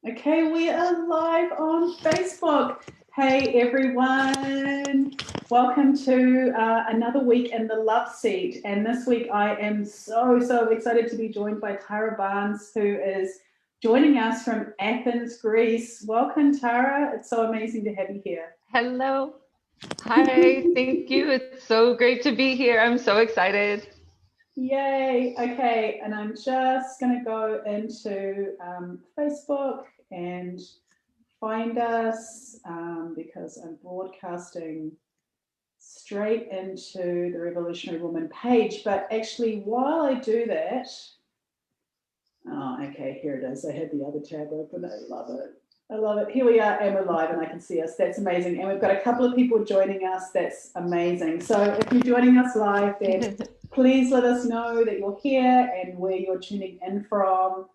Okay, we are live on Facebook. Hey everyone, welcome to another week in the love seat. And this week I am so excited to be joined by Tara Barnes, who is joining us from Athens, Greece. Welcome, Tara. It's so amazing to have you here. Hello. Hi, thank you. It's so great to be here. I'm so excited. Yay. Okay, and I'm just going to go into Facebook and find us because I'm broadcasting straight into the Revolutionary Woman page. But actually, while I do that, oh, okay, here it is. I had the other tab open. I love it. I love it. Here we are, and we're live, and I can see us. That's amazing. And we've got a couple of people joining us. That's amazing. So if you're joining us live, then please let us know that you're here and where you're tuning in from.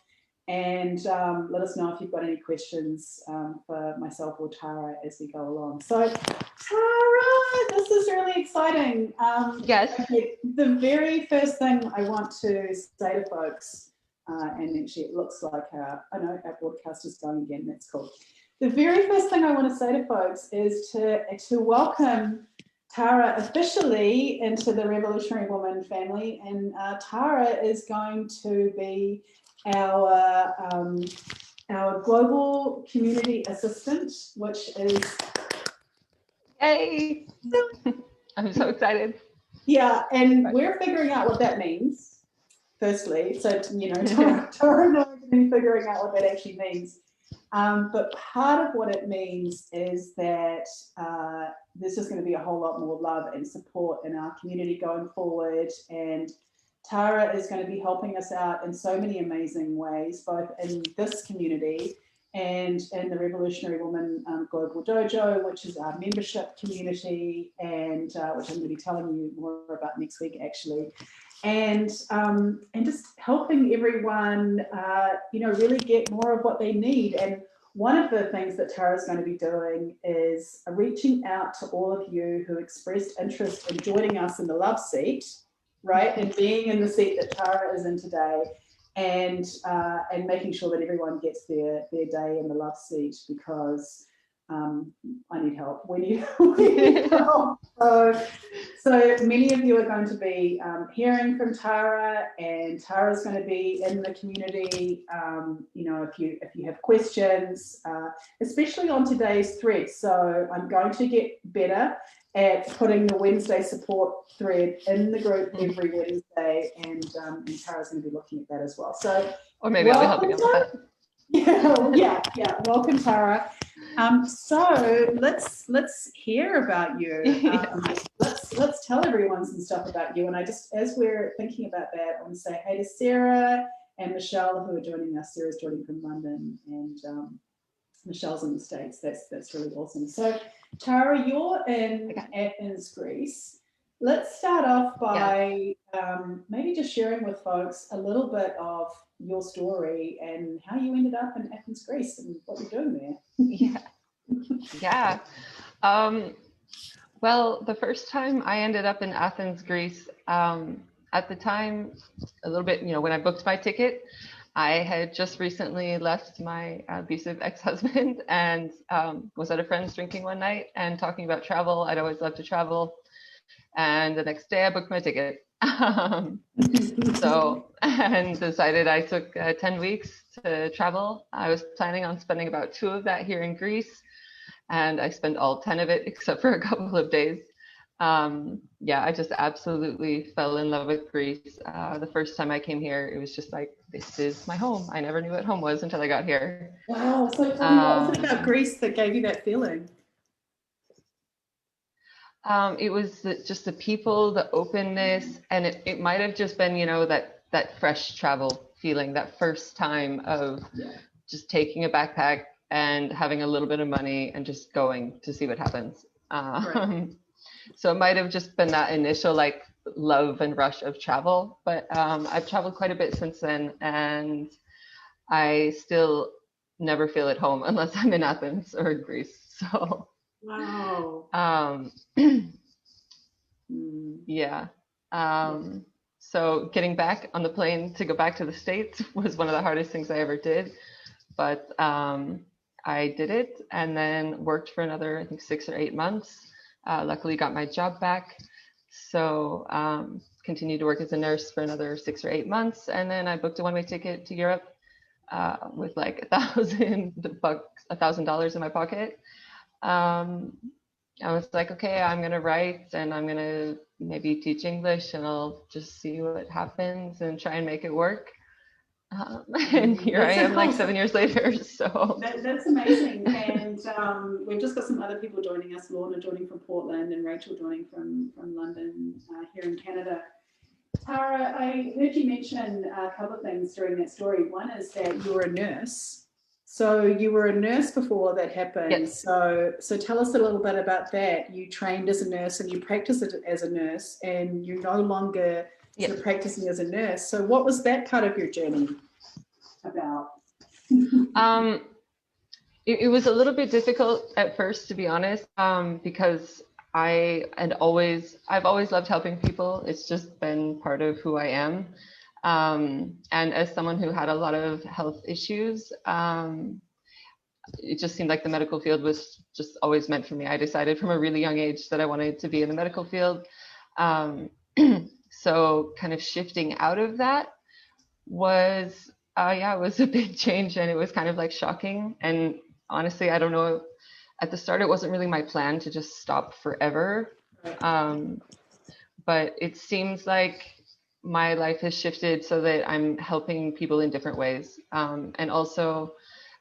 And let us know if you've got any questions for myself or Tara as we go along. So, Tara, this is really exciting. Yes. Okay, the very first thing I want to say to folks, and actually it looks like I know our broadcast is going again, that's cool. The very first thing I want to say to folks is to welcome Tara officially into the Revolutionary Woman family, and Tara is going to be our global community assistant, which is Yay. I'm so excited. yeah, and we're figuring out what that means. Firstly, so Tara and I are going to be figuring out what that actually means. But part of what it means is that there's just going to be a whole lot more love and support in our community going forward. And Tara is going to be helping us out in so many amazing ways, both in this community and in the Revolutionary Woman Global Dojo, which is our membership community, and which I'm going to be telling you more about next week, actually. And just helping everyone, really get more of what they need. And one of the things that Tara's going to be doing is reaching out to all of you who expressed interest in joining us in the love seat, right, and being in the seat that Tara is in today, and making sure that everyone gets their day in the love seat, because I need help. We need help. So many of you are going to be hearing from Tara, and Tara's going to be in the community. If you have questions, especially on today's thread. So I'm going to get better at putting the Wednesday support thread in the group every Wednesday, and Tara's going to be looking at that as well. So, Or maybe I'll be helping him with that. Yeah. Welcome, Tara. So let's hear about you. Let's tell everyone some stuff about you. And I just, as we're thinking about that, I want to say hey to Sarah and Michelle, who are joining us. Sarah's joining from London, and Michelle's in the States. That's really awesome. So, Tara, you're in Athens, Greece. Let's start off by maybe just sharing with folks a little bit of your story and how you ended up in Athens, Greece, and what you're doing there. Yeah. Well, the first time I ended up in Athens, Greece, at the time, a little bit, when I booked my ticket, I had just recently left my abusive ex-husband and was at a friend's drinking one night and talking about travel. I'd always loved to travel. And the next day I booked my ticket. And decided I took 10 weeks to travel. I was planning on spending about 2 of that here in Greece, and I spent all 10 of it except for a couple of days. I just absolutely fell in love with Greece. The first time I came here, it was just like, this is my home. I never knew what home was until I got here. Wow. So tell me, what was it about Greece that gave you that feeling? It was just the people, the openness, and it might have just been, that fresh travel feeling, that first time of just taking a backpack and having a little bit of money and just going to see what happens. Right. So it might have just been that initial love and rush of travel, but I've traveled quite a bit since then, and I still never feel at home unless I'm in Athens or Greece. So wow. Yeah. So getting back on the plane to go back to the States was one of the hardest things I ever did. but I did it and then worked for another, I think, 6 or 8 months. Luckily got my job back. So continued to work as a nurse for another 6 or 8 months. And then I booked a one-way ticket to Europe with like $1,000 in my pocket. I was like, okay, I'm going to write and I'm going to maybe teach English and I'll just see what happens and try and make it work. And here I am like 7 years later. So that's amazing. And we've just got some other people joining us, Lorna joining from Portland and Rachel joining from London here in Canada. Tara, I heard you mention a couple of things during that story. One is that you were a nurse. So you were a nurse before that happened. Yes. So tell us a little bit about that. You trained as a nurse and you practiced as a nurse and you're no longer sort of practicing as a nurse. So what was that part of your journey about? It was a little bit difficult at first, to be honest, because I've always loved helping people. It's just been part of who I am. And as someone who had a lot of health issues, it just seemed like the medical field was just always meant for me. I decided from a really young age that I wanted to be in the medical field. So kind of shifting out of that was, it was a big change and it was kind of like shocking. And honestly, I don't know, at the start, it wasn't really my plan to just stop forever. But it seems like my life has shifted so that I'm helping people in different ways. And also,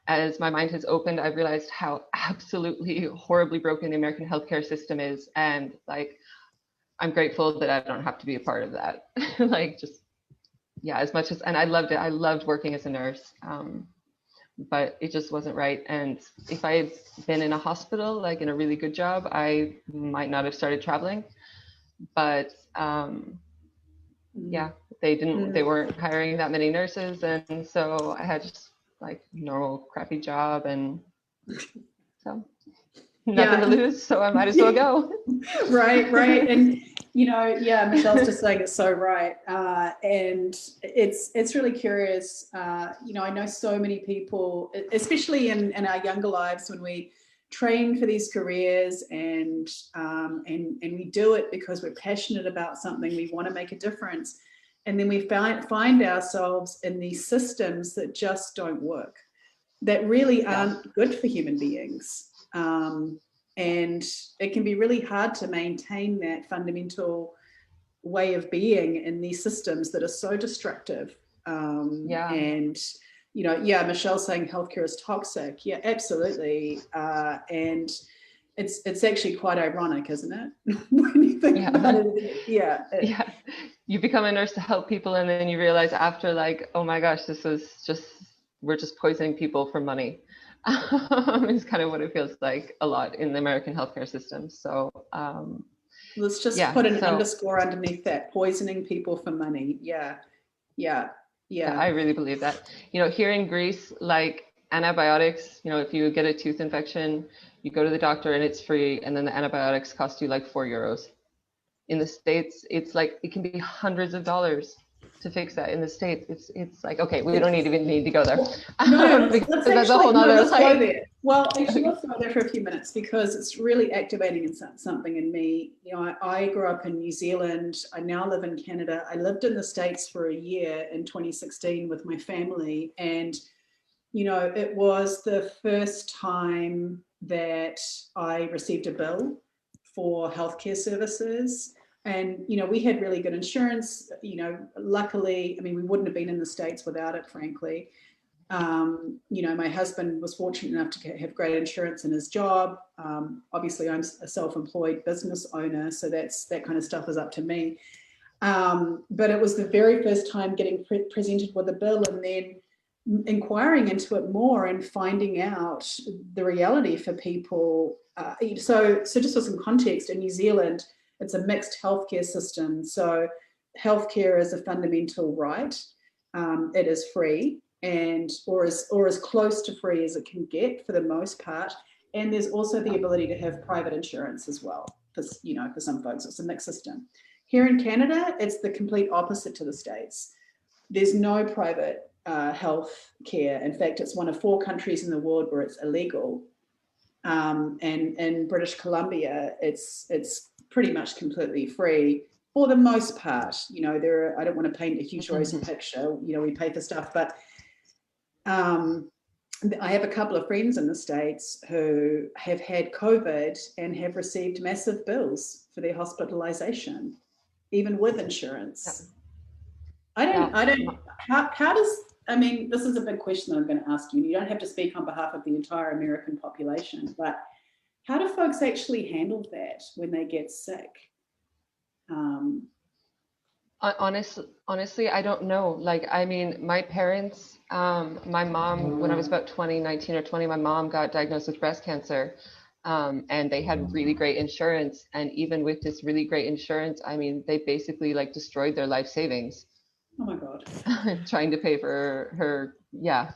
as my mind has opened, I've realized how absolutely horribly broken the American healthcare system is. And like, I'm grateful that I don't have to be a part of that. As much as, and I loved it. I loved working as a nurse, but it just wasn't right. And if I had been in a hospital, like in a really good job, I might not have started traveling. But they weren't hiring that many nurses. And so I had just like normal crappy job and so nothing to lose. So I might as well go. Right. And, Michelle's just saying it's so right. And it's really curious. I know so many people, especially in our younger lives when we train for these careers and we do it because we're passionate about something, we want to make a difference. And then we find ourselves in these systems that just don't work, that really aren't good for human beings. And it can be really hard to maintain that fundamental way of being in these systems that are so destructive. And, Michelle's saying healthcare is toxic. Yeah, absolutely. And it's actually quite ironic, isn't it? When you think about it. You become a nurse to help people and then you realize after like, oh my gosh, we're just poisoning people for money. It's kind of what it feels like a lot in the American healthcare system. So let's just put an underscore underneath that, poisoning people for money. Yeah. I really believe that. Here in Greece, like antibiotics, if you get a tooth infection, you go to the doctor and it's free, and then the antibiotics cost you like €4. In the States, it's like it can be hundreds of dollars to fix that. In the States, it's like, okay, we don't even need to go there. That's a whole nother there. Well, actually, let's go there for a few minutes because it's really activating something in me. I grew up in New Zealand. I now live in Canada. I lived in the States for a year in 2016 with my family. And, it was the first time that I received a bill for healthcare services. And, we had really good insurance, luckily, we wouldn't have been in the States without it, frankly. My husband was fortunate enough to have great insurance in his job. Obviously, I'm a self-employed business owner, so that kind of stuff is up to me. But it was the very first time getting presented with a bill and then inquiring into it more and finding out the reality for people. So just for some context, in New Zealand, it's a mixed healthcare system. So healthcare is a fundamental right. It is free or as close to free as it can get for the most part. And there's also the ability to have private insurance as well. For some folks, it's a mixed system. Here in Canada, it's the complete opposite to the States. There's no private health care. In fact, it's one of 4 countries in the world where it's illegal. And in British Columbia, it's pretty much completely free for the most part. You know, I don't want to paint a huge rosy picture. You know, we pay for stuff, but I have a couple of friends in the States who have had COVID and have received massive bills for their hospitalization, even with insurance. Yeah. How does, I mean, this is a big question that I'm going to ask you. You don't have to speak on behalf of the entire American population, but how do folks actually handle that when they get sick? Honestly, I don't know. Like, I mean, my parents, my mom, when I was about 19 or 20, my mom got diagnosed with breast cancer. And they had really great insurance. And even with this really great insurance, I mean, they basically like destroyed their life savings. Oh my God. Trying to pay for her, yeah,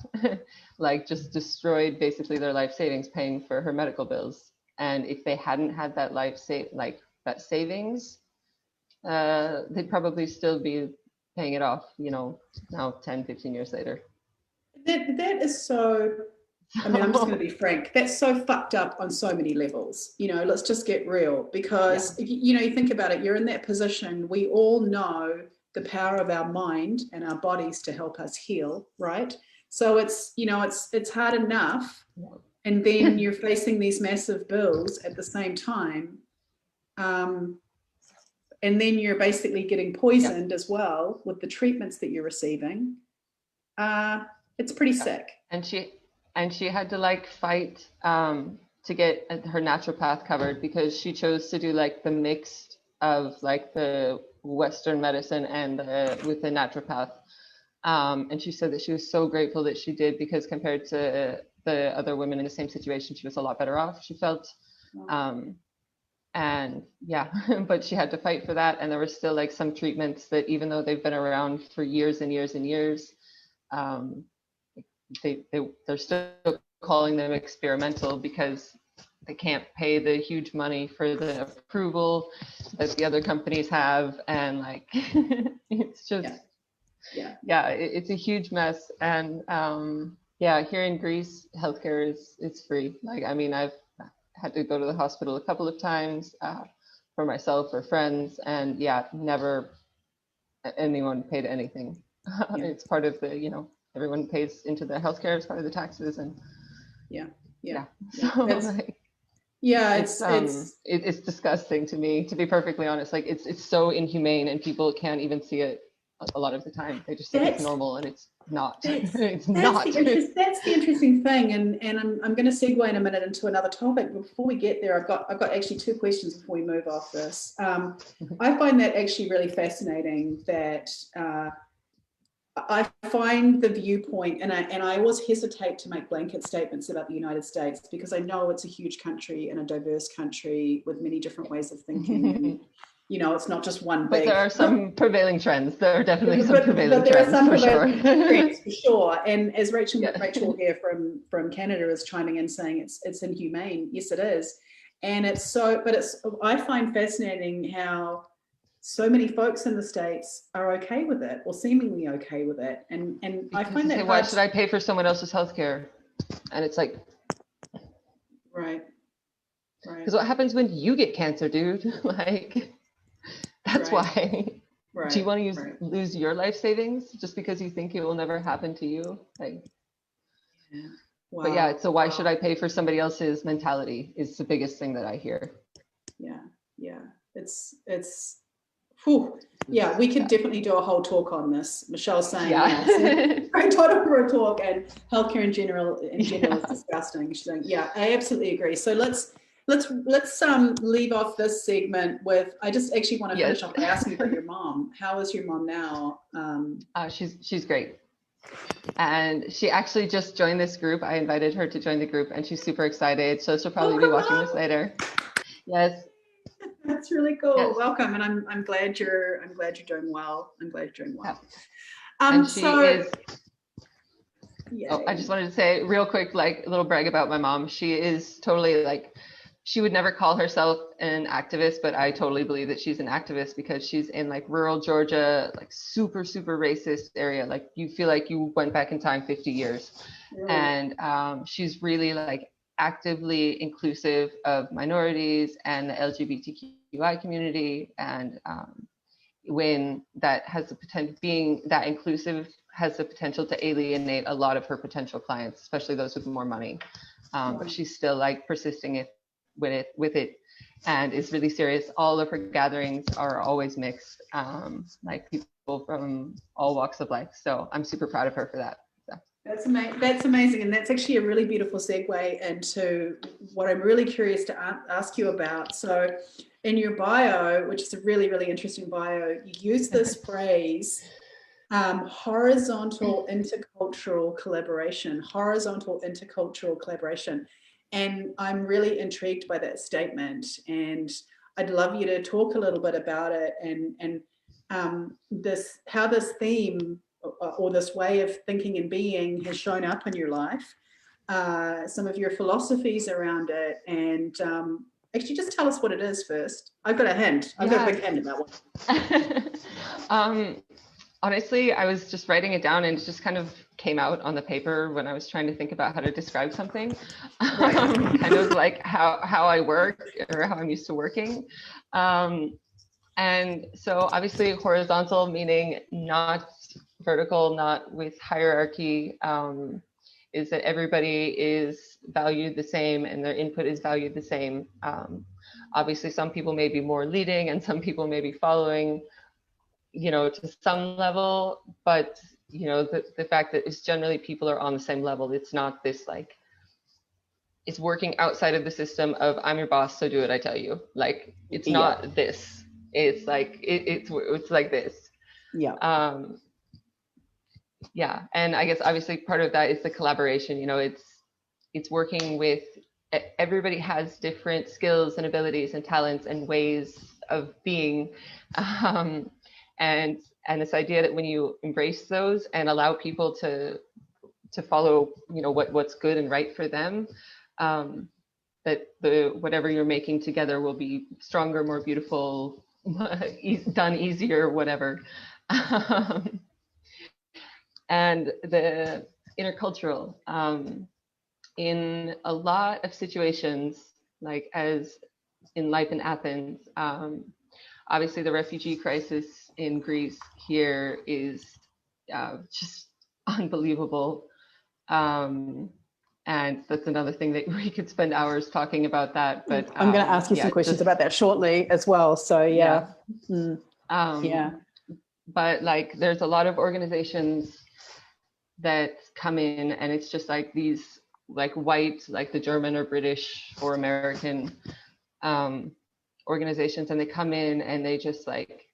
like just destroyed basically their life savings paying for her medical bills. And if they hadn't had that that savings, they'd probably still be paying it off, you know, now 10, 15 years later. That is so, I mean, I'm just going to be frank, that's so fucked up on so many levels. You know, let's just get real, because, you know, you think about it, you're in that position. We all know the power of our mind and our bodies to help us heal, right? So it's, you know, it's hard enough. And then you're facing these massive bills at the same time. And then you're basically getting poisoned as well with the treatments that you're receiving. It's pretty sick. And she had to like fight to get her naturopath covered, because she chose to do like the mixed of like the Western medicine and with the naturopath. And she said that she was so grateful that she did, because compared to the other women in the same situation, she was a lot better off, she felt. And yeah, but she had to fight for that. And there were still like some treatments that, even though they've been around for years and years and years, they're still calling them experimental, because they can't pay the huge money for the approval that the other companies have. And like, it's just, it's a huge mess. And here in Greece, healthcare it's free. Like, I mean, I've had to go to the hospital a couple of times for myself or friends, and never anyone paid anything. It's part of the, you know, everyone pays into the healthcare as part of the taxes, and it's disgusting to me, to be perfectly honest. Like, it's so inhumane, and people can't even see it a lot of the time. They just think it's normal, and it's not. It's not. That's the interesting thing, and I'm going to segue in a minute into another topic. But before we get there, I've got actually 2 questions before we move off this. I find that actually really fascinating, that I find the viewpoint, and I always hesitate to make blanket statements about the United States, because I know it's a huge country and a diverse country with many different ways of thinking. And, you know, it's not just one big. But there are some prevailing trends. There are definitely some prevailing trends, for sure. And as Rachel here from Canada is chiming in saying it's inhumane. Yes, it is. And I find fascinating how so many folks in the States are okay with it, or seemingly okay with it. And I find that, why should I pay for someone else's healthcare? And it's like, right. Because what happens when you get cancer, dude? Like, that's why. Right. Do you want to lose your life savings just because you think it will never happen to you? Like, wow. But so why should I pay for somebody else's mentality is the biggest thing that I hear. Yeah. It's. Whew. Yeah, we could definitely do a whole talk on this. Michelle's saying, great topic for a talk, and healthcare in general is disgusting. She's saying, I absolutely agree. So let's leave off this segment with, I just actually want to finish off by asking about your mom. How is your mom now? She's great. And she actually just joined this group. I invited her to join the group, and she's super excited. So she'll probably be watching this later. Yes. That's really cool. Yes. Welcome, and I'm glad you're doing well. Yeah. And she is. I just wanted to say real quick, like a little brag about my mom. She is totally like she would never call herself an activist, but I totally believe that she's an activist because she's in like rural Georgia, like super, super racist area. Like you feel like you went back in time 50 years. And she's really like actively inclusive of minorities and the LGBTQI community. And when that has the potential, being that inclusive has the potential to alienate a lot of her potential clients, especially those with more money. But she's still like persisting with it and is really serious. All of her gatherings are always mixed, like people from all walks of life. So I'm super proud of her for that. So. That's amazing. And that's actually a really beautiful segue into what I'm really curious to ask you about. So in your bio, which is a really, really interesting bio, you use this phrase, horizontal intercultural collaboration. And I'm really intrigued by that statement, and I'd love you to talk a little bit about it and how this theme or this way of thinking and being has shown up in your life, some of your philosophies around it, and actually just tell us what it is first. I've got a hint. I've got a big hint about what. Honestly, I was just writing it down and it just kind of came out on the paper when I was trying to think about how to describe something, kind of like how I work or how I'm used to working. And so obviously horizontal, meaning not vertical, not with hierarchy, is that everybody is valued the same and their input is valued the same. Obviously, some people may be more leading and some people may be following, to some level, but the fact that it's generally people are on the same level. It's not this like, it's working outside of the system of I'm your boss, so do what I tell you. Like it's not this. It's like it's like this. And I guess obviously part of that is the collaboration. It's working with, everybody has different skills and abilities and talents and ways of being. And this idea that when you embrace those and allow people to follow, what's good and right for them, that whatever you're making together will be stronger, more beautiful, done easier, whatever. And the intercultural, in a lot of situations, like as in life in Athens, obviously the refugee crisis in Greece here is just unbelievable. And that's another thing that we could spend hours talking about that. But I'm going to ask you some questions about that shortly as well. So But like there's a lot of organizations that come in and it's just like these like white, like the German or British or American organizations, and they come in and they just like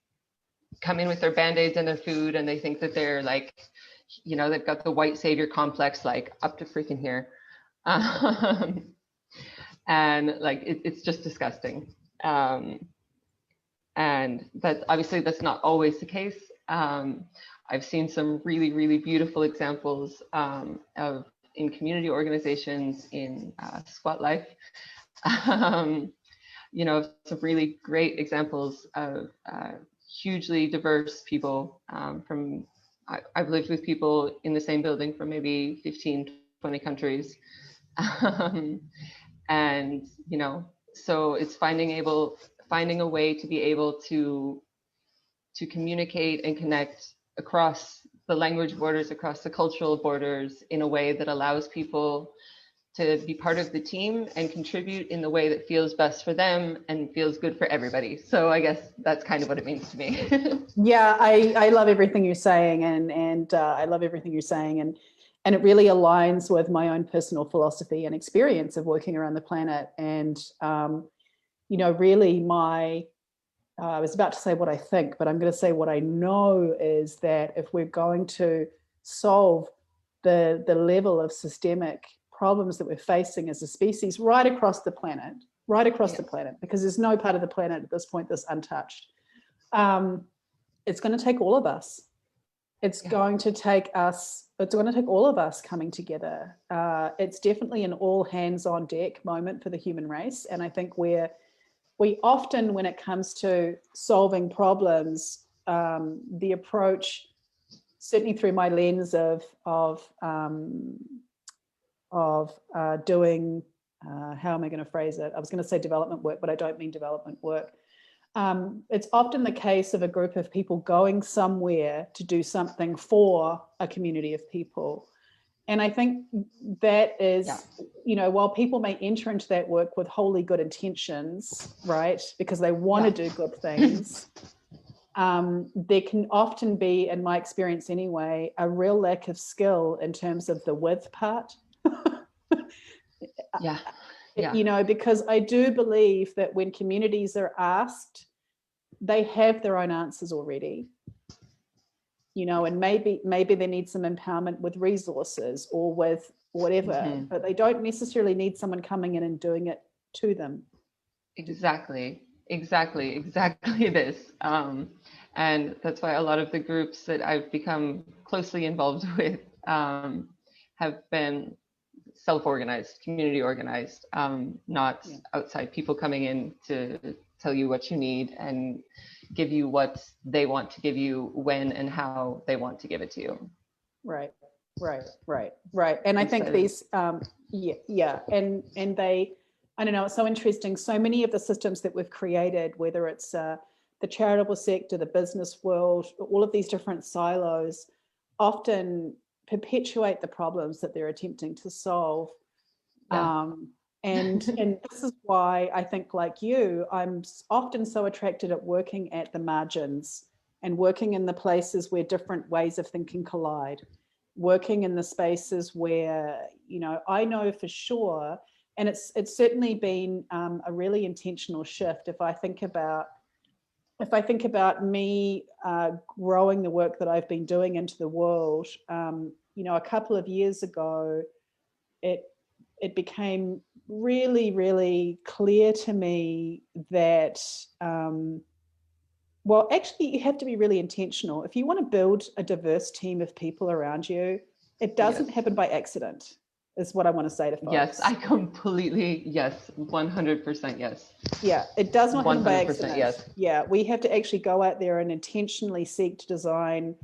come in with their band-aids and their food, and they think that they're like, they've got the white savior complex like up to freaking here, and like it's just disgusting. And that's not always the case. I've seen some really, really beautiful examples in community organizations, in Squat Life. Some really great examples of hugely diverse people I've lived with people in the same building from maybe 15, 20 countries. And, so it's finding a way to be able to communicate and connect across the language borders, across the cultural borders, in a way that allows people to be part of the team and contribute in the way that feels best for them and feels good for everybody. So I guess that's kind of what it means to me. I love everything you're saying, and I love everything you're saying, and it really aligns with my own personal philosophy and experience of working around the planet. And really I was about to say what I think, but I'm going to say what I know is that if we're going to solve the level of systemic problems that we're facing as a species right across the planet, because there's no part of the planet at this point that's untouched, it's going to take all of us. it's going to take all of us coming together. It's definitely an all hands on deck moment for the human race. And I think we often, when it comes to solving problems, the approach, certainly through my lens of doing, how am I going to phrase it? I was going to say development work, but I don't mean development work. It's often the case of a group of people going somewhere to do something for a community of people. And I think that is, while people may enter into that work with wholly good intentions, right, because they want to do good things, there can often be, in my experience anyway, a real lack of skill in terms of the with part. Because I do believe that when communities are asked, they have their own answers already, and maybe they need some empowerment with resources or with whatever, but they don't necessarily need someone coming in and doing it to them. Exactly this. And that's why a lot of the groups that I've become closely involved with have been self-organized, community organized, not outside people coming in to tell you what you need and give you what they want to give you when and how they want to give it to you. Right. And I think these, and they, I don't know, it's so interesting. So many of the systems that we've created, whether it's the charitable sector, the business world, all of these different silos, often perpetuate the problems that they're attempting to solve. And this is why I think, like you, I'm often so attracted at working at the margins and working in the places where different ways of thinking collide, working in the spaces where, I know for sure, and it's certainly been a really intentional shift. If I think about me growing the work that I've been doing into the world, a couple of years ago, it became really, really clear to me that, actually you have to be really intentional. If you want to build a diverse team of people around you, it doesn't happen by accident, is what I want to say to folks. Yes, I completely, 100% yes. Yeah, it does not happen by accident. Yes. Yeah, we have to actually go out there and intentionally seek to design,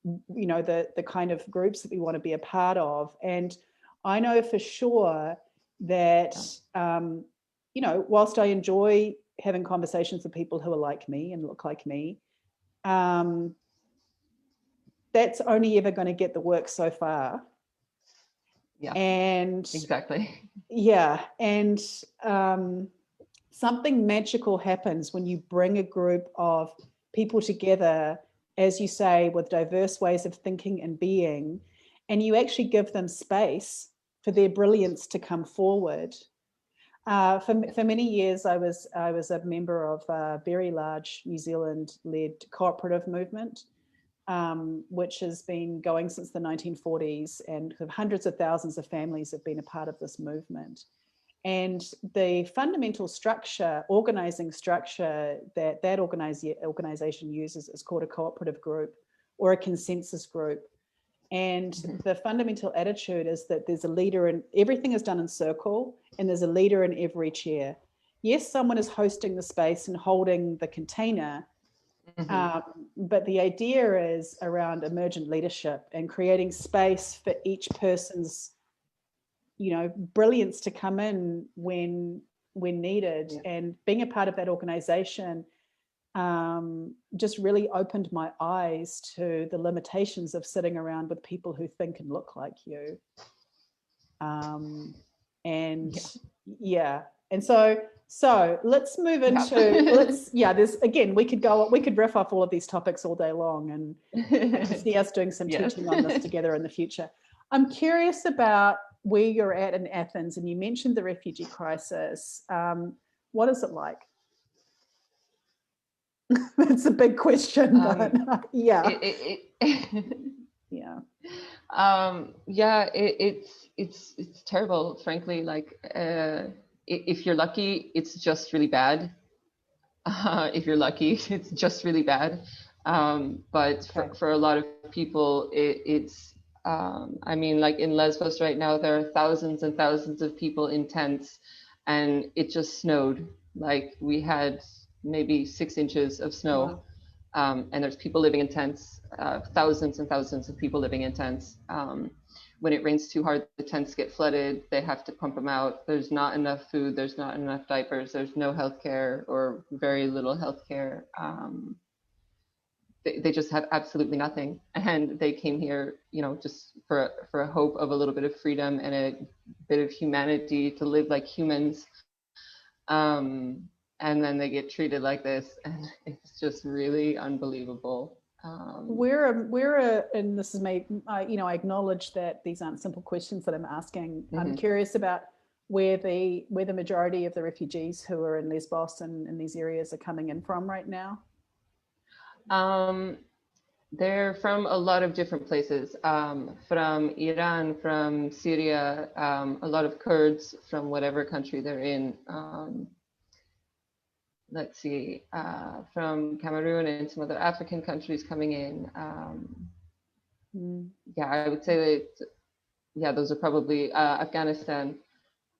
the kind of groups that we want to be a part of. And I know for sure that, whilst I enjoy having conversations with people who are like me and look like me, that's only ever going to get the work so far. Yeah. And exactly. Yeah. And something magical happens when you bring a group of people together, as you say, with diverse ways of thinking and being, and you actually give them space for their brilliance to come forward. For many years, I was a member of a very large New Zealand-led cooperative movement, which has been going since the 1940s, and hundreds of thousands of families have been a part of this movement. And the fundamental structure, organizing structure that organization uses is called a cooperative group or a consensus group. And the fundamental attitude is that there's a leader, and everything is done in circle, and there's a leader in every chair. Yes, someone is hosting the space and holding the container, but the idea is around emergent leadership and creating space for each person's, brilliance to come in when needed. And being a part of that organization just really opened my eyes to the limitations of sitting around with people who think and look like you. And so let's move into, there's, again, we could riff off all of these topics all day long and see us doing some teaching on this together in the future. I'm curious about where you're at in Athens, and you mentioned the refugee crisis. What is it like? That's a big question, but it's terrible, frankly. Like, if you're lucky, it's just really bad. If you're lucky, it's just really bad. But for a lot of people, it's, I mean, like in Lesbos right now, there are thousands and thousands of people in tents, and it just snowed. Like we had maybe 6 inches of snow. And there's people living in tents, thousands and thousands of people living in tents. When it rains too hard, the tents get flooded. They have to pump them out. There's not enough food. There's not enough diapers. There's no healthcare or very little healthcare. They just have absolutely nothing. And they came here, you know, just for a hope of a little bit of freedom and a bit of humanity, to live like humans. And then they get treated like this, and it's just really unbelievable. And this is me, you know, I acknowledge that these aren't simple questions that I'm asking. I'm curious about where the majority of the refugees who are in Lesbos and in these areas are coming in from right now. They're from a lot of different places, from Iran, from Syria, a lot of Kurds from whatever country they're in. Let's see, from Cameroon and some other African countries coming in. Yeah, I would say that, yeah, those are probably Afghanistan.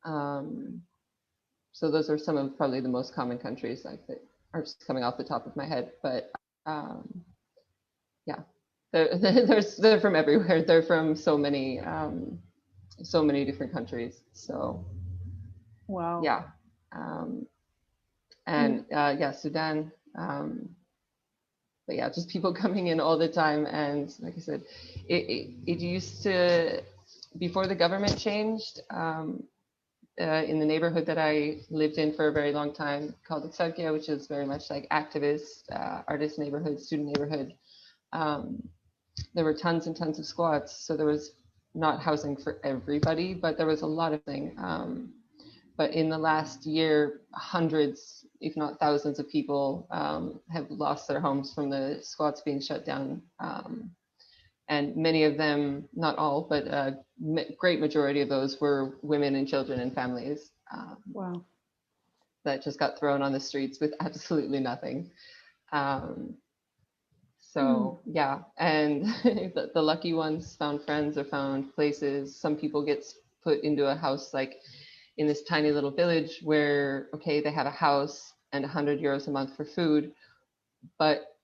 So those are some of probably the most common countries, like, that are just coming off the top of my head. But yeah, they're from everywhere. They're from so many different countries. So wow. Yeah. And yeah, Sudan. But yeah, just people coming in all the time. And like I said, it used to, before the government changed, in the neighborhood that I lived in for a very long time, called Exarchia, which is very much like activist, artist neighborhood, student neighborhood. There were tons and tons of squats. So there was not housing for everybody, but there was a lot of things. But in the last year, hundreds, if not thousands of people have lost their homes from the squats being shut down. And many of them, not all, but a great majority of those were women and children and families. Wow. That just got thrown on the streets with absolutely nothing. So yeah, and the lucky ones found friends or found places. Some people get put into a house, like in this tiny little village where, okay, they have a house and 100 euros a month for food, but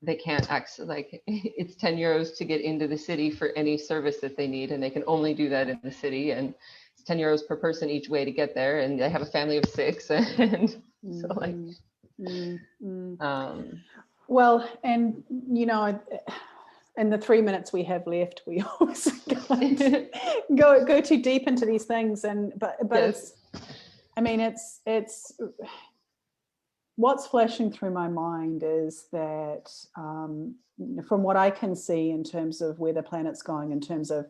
they can't access, like, it's 10 euros to get into the city for any service that they need, and they can only do that in the city, and it's 10 euros per person each way to get there, and they have a family of 6, and so like well, and you know, in the 3 minutes we have left, we always go too deep into these things, and but yes. it's what's flashing through my mind is that from what I can see in terms of where the planet's going, in terms of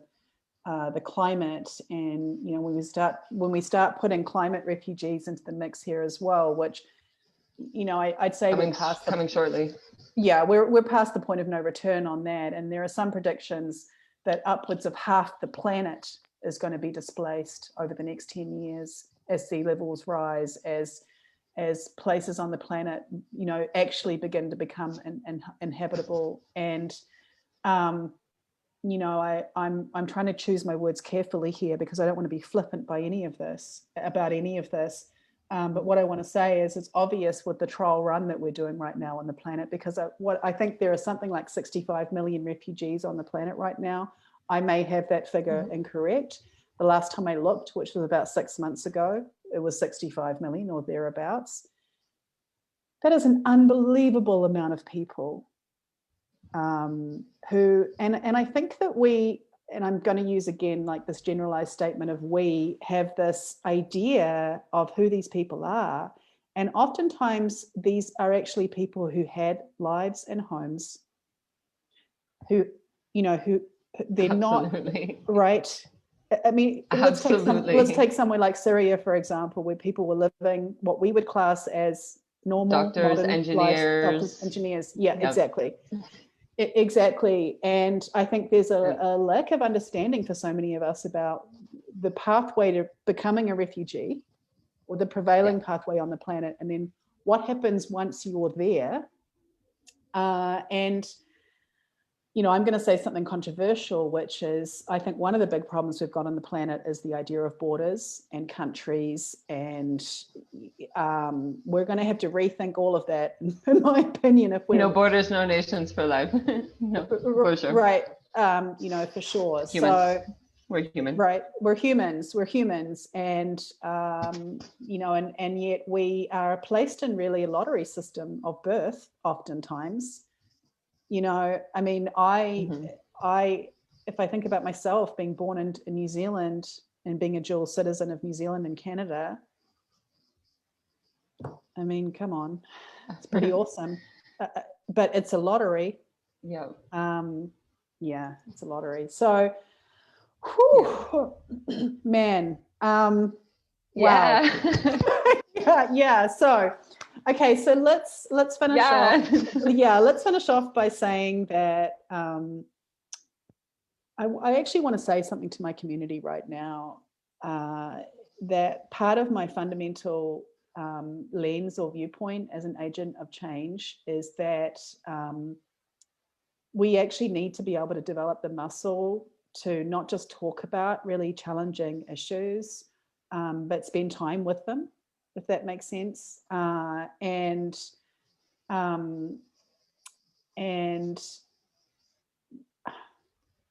the climate, and you know, when we start putting climate refugees into the mix here as well, which, you know, I'd say coming shortly. Yeah, we're past the point of no return on that, and there are some predictions that upwards of half the planet is going to be displaced over the next 10 years as sea levels rise, as places on the planet, you know, actually begin to become inhabitable. And you know, I'm trying to choose my words carefully here, because I don't want to be flippant about any of this. But what I want to say is, it's obvious with the trial run that we're doing right now on the planet, because I think there are something like 65 million refugees on the planet right now. I may have that figure incorrect. The last time I looked, which was about 6 months ago, it was 65 million or thereabouts. That is an unbelievable amount of people who, and I think that we, and I'm going to use again like this generalized statement of we, have this idea of who these people are. And oftentimes these are actually people who had lives and homes, who, you know, who they're Absolutely. Not right. I mean, let's take somewhere like Syria, for example, where people were living what we would class as normal doctors, engineers. Yeah, yep. Exactly. And I think there's a lack of understanding for so many of us about the pathway to becoming a refugee, or the prevailing pathway on the planet, and then what happens once you're there. And, you know, I'm going to say something controversial, which is, I think one of the big problems we've got on the planet is the idea of borders and countries. And we're going to have to rethink all of that, in my opinion, if we No borders, no nations for life. No, for sure. Right. You know, for sure. Humans. So we're human. Right. We're humans. And, you know, and yet we are placed in really a lottery system of birth, oftentimes. You know, I mean, if I think about myself being born in New Zealand and being a dual citizen of New Zealand and Canada, I mean, come on, it's pretty awesome. But it's a lottery. Yeah. Yeah, it's a lottery. So, whew, man, wow. Yeah. So, okay, so let's finish off. Yeah, let's finish off by saying that I actually want to say something to my community right now. That part of my fundamental lens or viewpoint as an agent of change is that we actually need to be able to develop the muscle to not just talk about really challenging issues, but spend time with them, if that makes sense. And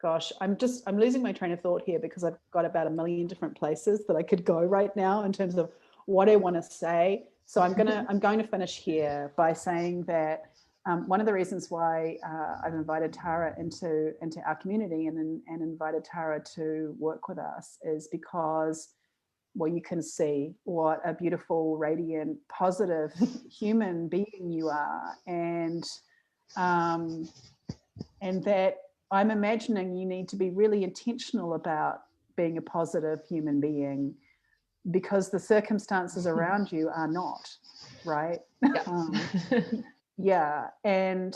gosh, I'm losing my train of thought here because I've got about 1 million different places that I could go right now in terms of what I want to say. So I'm going to finish here by saying that one of the reasons why I've invited Tara into our community and invited Tara to work with us is because, well, you can see what a beautiful, radiant, positive human being you are, and that I'm imagining you need to be really intentional about being a positive human being because the circumstances around you are not, right? Yeah. And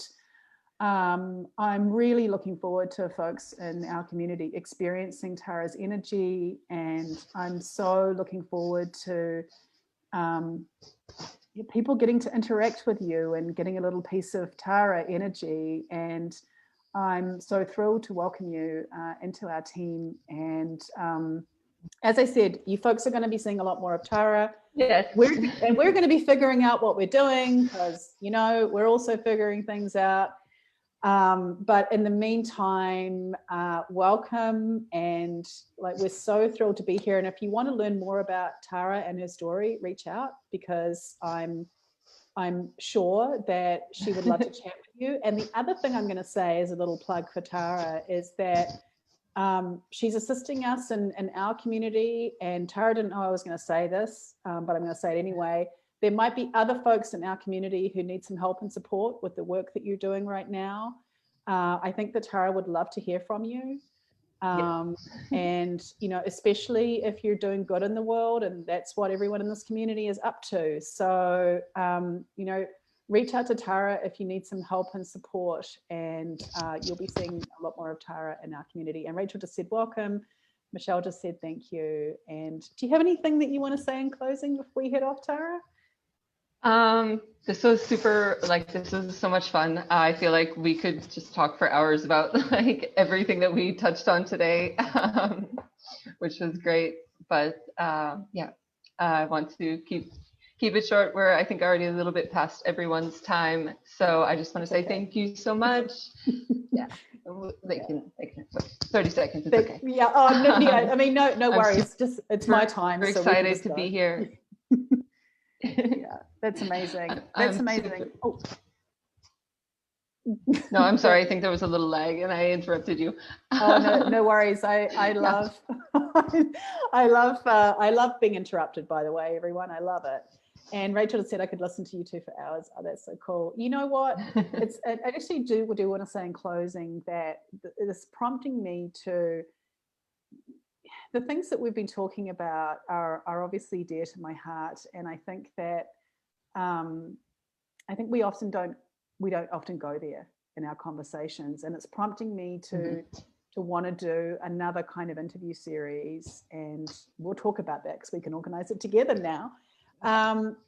I'm really looking forward to folks in our community experiencing Tara's energy, and I'm so looking forward to people getting to interact with you and getting a little piece of Tara energy. And I'm so thrilled to welcome you into our team. And as I said, you folks are going to be seeing a lot more of Tara. Yes. We're going to be figuring out what we're doing because, you know, we're also figuring things out. But in the meantime, welcome, and like we're so thrilled to be here. And if you want to learn more about Tara and her story, reach out because I'm sure that she would love to chat with you. And the other thing I'm going to say as a little plug for Tara is that she's assisting us in our community, and Tara didn't know I was going to say this, but I'm going to say it anyway. There might be other folks in our community who need some help and support with the work that you're doing right now. I think that Tara would love to hear from you. And, you know, especially if you're doing good in the world, and that's what everyone in this community is up to. So, you know, reach out to Tara if you need some help and support, and you'll be seeing a lot more of Tara in our community. And Rachel just said welcome. Michelle just said thank you. And do you have anything that you want to say in closing before we head off, Tara? This was super, like, this was so much fun. I feel like we could just talk for hours about like everything that we touched on today, which was great. But yeah, I want to keep it short. We're, I think, already a little bit past everyone's time. So I just want to say thank you so much. Yeah. They can 30 seconds. It's okay. Yeah. Oh, no, yeah. I mean, no worries. Just it's my time. We're excited to be here. Yeah, that's amazing. That's amazing. Oh. No, I'm sorry. I think there was a little lag and I interrupted you. Oh, no worries. I love I love being interrupted, by the way, everyone. I love it. And Rachel said I could listen to you two for hours. Oh, that's so cool. You know what? I actually do want to say in closing that this prompting me to, the things that we've been talking about are obviously dear to my heart. And I think that we don't often go there in our conversations. And it's prompting me to want to do another kind of interview series. And we'll talk about that because we can organize it together now,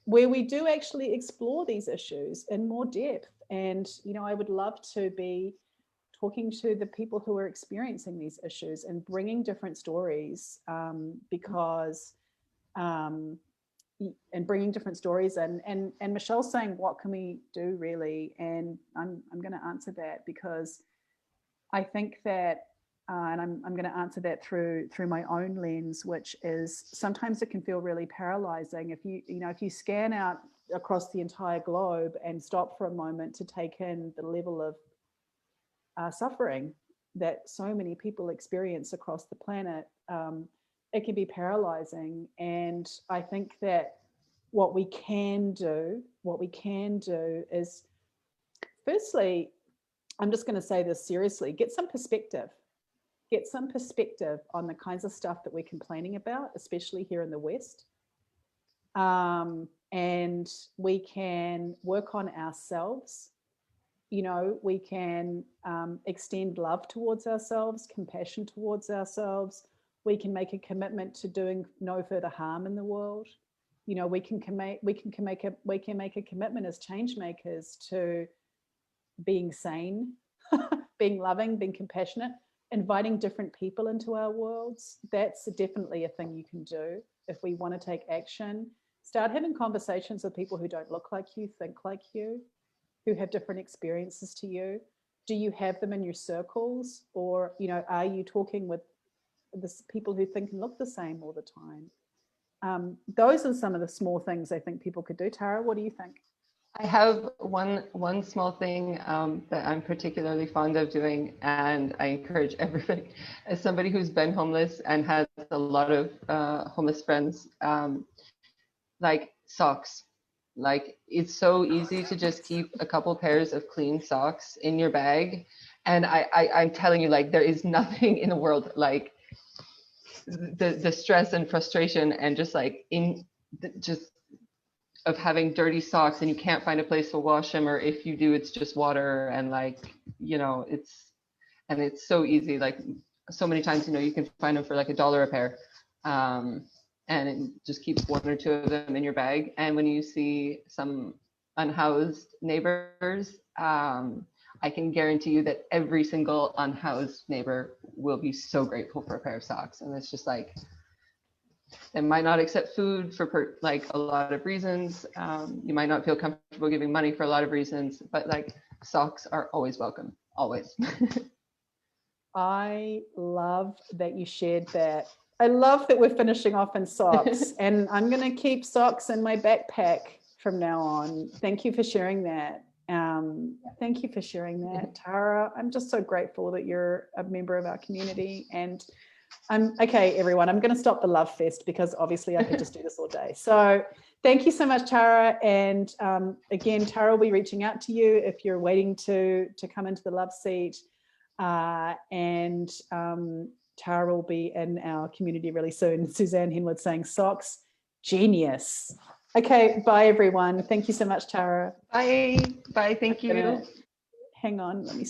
where we do actually explore these issues in more depth. And, you know, I would love to be talking to the people who are experiencing these issues and bringing different stories, because and bringing different stories in. And Michelle's saying, what can we do really? And I'm going to answer that, because I think that, and I'm going to answer that through my own lens, which is sometimes it can feel really paralyzing if you scan out across the entire globe and stop for a moment to take in the level of suffering that so many people experience across the planet. It can be paralyzing. And I think that what we can do is, firstly, I'm just going to say this seriously, get some perspective on the kinds of stuff that we're complaining about, especially here in the West. And we can work on ourselves. You know, we can extend love towards ourselves, compassion towards ourselves. We can make a commitment to doing no further harm in the world. You know, we can make a commitment as change makers to being sane, being loving, being compassionate, inviting different people into our worlds. That's definitely a thing you can do if we want to take action. Start having conversations with people who don't look like you, think like you, who have different experiences to you. Do you have them in your circles? Or, you know, are you talking with people who think and look the same all the time? Those are some of the small things I think people could do. Tara, what do you think? I have one small thing that I'm particularly fond of doing, and I encourage everybody, as somebody who's been homeless and has a lot of homeless friends, like socks. Like, it's so easy to just keep a couple pairs of clean socks in your bag. And I'm telling you, like, there is nothing in the world like the stress and frustration and just like just of having dirty socks and you can't find a place to wash them, or if you do, it's just water, and like, you know, it's so easy. Like, so many times, you know, you can find them for like $1 a pair, and just keep one or two of them in your bag. And when you see some unhoused neighbors, I can guarantee you that every single unhoused neighbor will be so grateful for a pair of socks. And it's just like, they might not accept food for like a lot of reasons. You might not feel comfortable giving money for a lot of reasons, but like, socks are always welcome, always. I love that you shared that. I love that we're finishing off in socks, and I'm going to keep socks in my backpack from now on. Thank you for sharing that. Thank you for sharing that, Tara. I'm just so grateful that you're a member of our community. And okay, everyone, I'm going to stop the love fest, because obviously I could just do this all day. So thank you so much, Tara. And again, Tara will be reaching out to you if you're waiting to come into the love seat. And Tara will be in our community really soon. Suzanne Henwood saying socks, genius. Okay, bye everyone. Thank you so much, Tara. Bye. Thank you. Hang on, let me